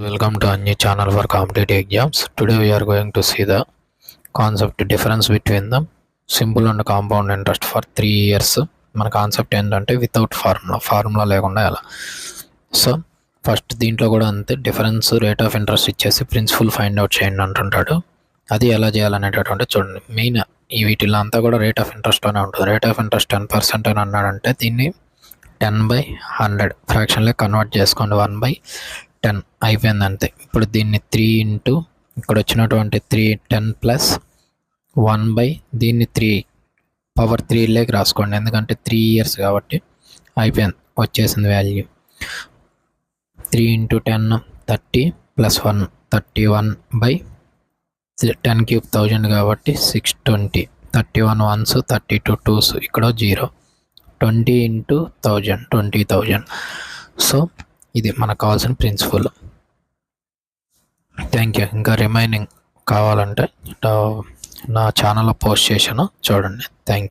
Welcome to a new channel for competitive exams. Today we are going to see the concept difference between the simple and compound interest for 3 years. మన concept ఏంటంటే without formula లేకుండా ఎలా. So first దీంట్లో కూడా అంతే, difference rate of interest ఇచ్చేసి principal find out చేయండి అంటుంటాడు. అది ఎలా చేయాలనేటటువంటి చూడండి. మెయిన్ ఈ వీటిలో అంతా కూడా రేట్ ఆఫ్ ఇంట్రెస్ట్ అనే ఉంటుంది. రేట్ ఆఫ్ ఇంట్రెస్ట్ 10% అని అన్నాడంటే దీన్ని 10/100 ఫ్రాక్షన్లో కన్వర్ట్ చేసుకోండి. 1/10 అయిపోయింది అంతే. ఇప్పుడు దీన్ని 3 ఇంటూ ఇక్కడ వచ్చినటువంటి 10 ప్లస్ 1 దీన్ని 3 పవర్ 3 రాసుకోండి, ఎందుకంటే 3 ఇయర్స్ కాబట్టి అయిపోయింది, వచ్చేసింది వాల్యూ. 3 ఇంటూ 10 30 ప్లస్ 1 31/10 క్యూబ్ 1000 కాబట్టి 620. 31 1s 32 2s ఇక్కడ 0. 20 ఇంటూ 1000 20,000. సో ఇది మనకు కావాల్సిన ప్రిన్సిపల్. Thank you. ఇంకా రిమైనింగ్ కావాలంటే నా ఛానల్లో పోస్ట్ చేశాను, చూడండి. Thank you.